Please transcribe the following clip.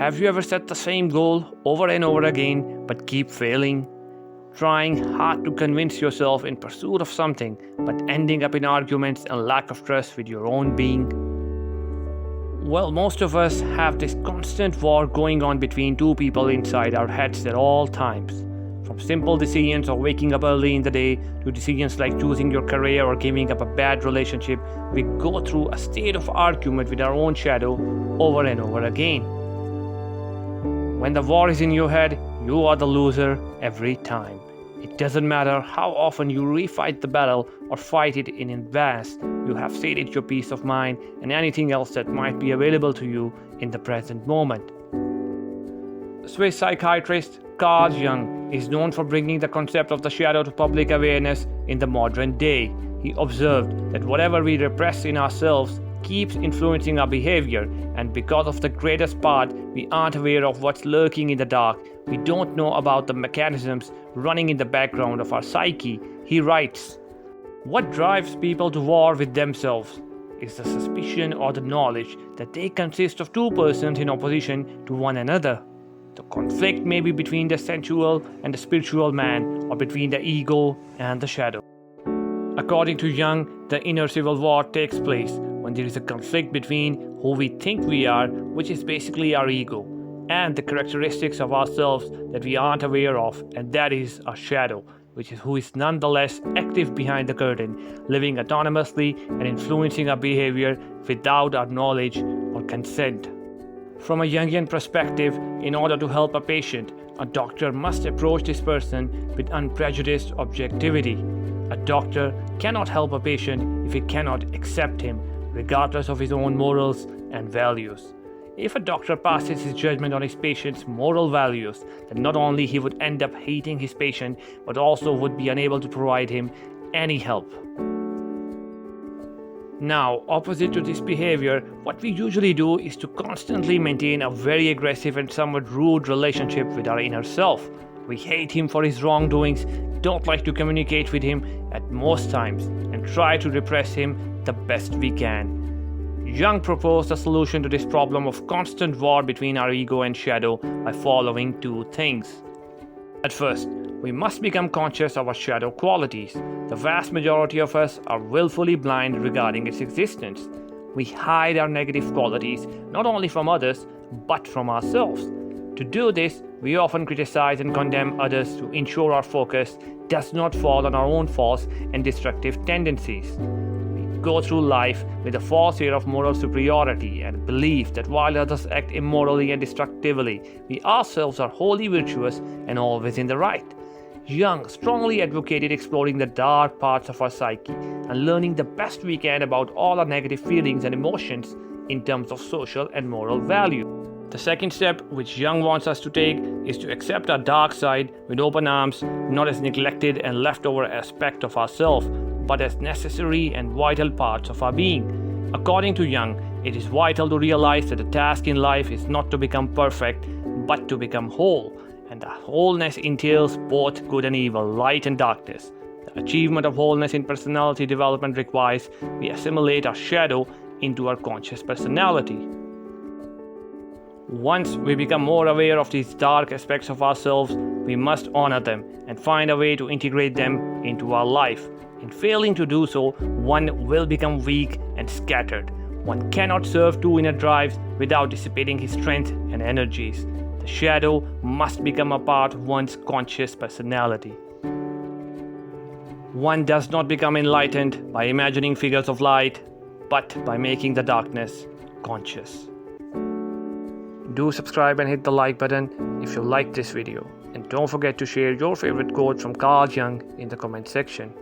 Have you ever set the same goal over and over again but keep failing? Trying hard to convince yourself in pursuit of something but ending up in arguments and lack of trust with your own being? Well, most of us have this constant war going on between two people inside our heads at all times. From simple decisions of waking up early in the day to decisions like choosing your career or giving up a bad relationship, we go through a state of argument with our own shadow over and over again. When the war is in your head, you are the loser every time. It doesn't matter how often you refight the battle or fight it in advance, you have ceded your peace of mind and anything else that might be available to you in the present moment. Swiss psychiatrist Carl Jung is known for bringing the concept of the shadow to public awareness in the modern day. He observed that whatever we repress in ourselves keeps influencing our behavior, and because of the greatest part, we aren't aware of what's lurking in the dark. We don't know about the mechanisms running in the background of our psyche. He writes, "What drives people to war with themselves is the suspicion or the knowledge that they consist of two persons in opposition to one another. The conflict may be between the sensual and the spiritual man, or between the ego and the shadow." According to Jung, the inner civil war takes place when there is a conflict between who we think we are, which is basically our ego, and the characteristics of ourselves that we aren't aware of, and that is our shadow, which is who is nonetheless active behind the curtain, living autonomously and influencing our behavior without our knowledge or consent. From a Jungian perspective, in order to help a patient, a doctor must approach this person with unprejudiced objectivity. A doctor cannot help a patient if he cannot accept him, regardless of his own morals and values. If a doctor passes his judgment on his patient's moral values, then not only he would end up hating his patient, but also would be unable to provide him any help. Now, opposite to this behavior, what we usually do is to constantly maintain a very aggressive and somewhat rude relationship with our inner self. We hate him for his wrongdoings, don't like to communicate with him at most times, and try to repress him the best we can. Jung proposed a solution to this problem of constant war between our ego and shadow by following two things. At first, we must become conscious of our shadow qualities. The vast majority of us are willfully blind regarding its existence. We hide our negative qualities not only from others, but from ourselves. To do this, we often criticize and condemn others to ensure our focus does not fall on our own false and destructive tendencies. We go through life with a false fear of moral superiority and belief that while others act immorally and destructively, we ourselves are wholly virtuous and always in the right. Jung strongly advocated exploring the dark parts of our psyche and learning the best we can about all our negative feelings and emotions in terms of social and moral value. The second step, which Jung wants us to take, is to accept our dark side with open arms, not as neglected and leftover aspect of ourselves, but as necessary and vital parts of our being. According to Jung, it is vital to realize that the task in life is not to become perfect, but to become whole, and that wholeness entails both good and evil, light and darkness. The achievement of wholeness in personality development requires we assimilate our shadow into our conscious personality. Once we become more aware of these dark aspects of ourselves, we must honor them and find a way to integrate them into our life. In failing to do so, one will become weak and scattered. One cannot serve two inner drives without dissipating his strength and energies. The shadow must become a part of one's conscious personality. One does not become enlightened by imagining figures of light, but by making the darkness conscious. Do subscribe and hit the like button if you liked this video. And don't forget to share your favorite quote from Carl Jung in the comment section.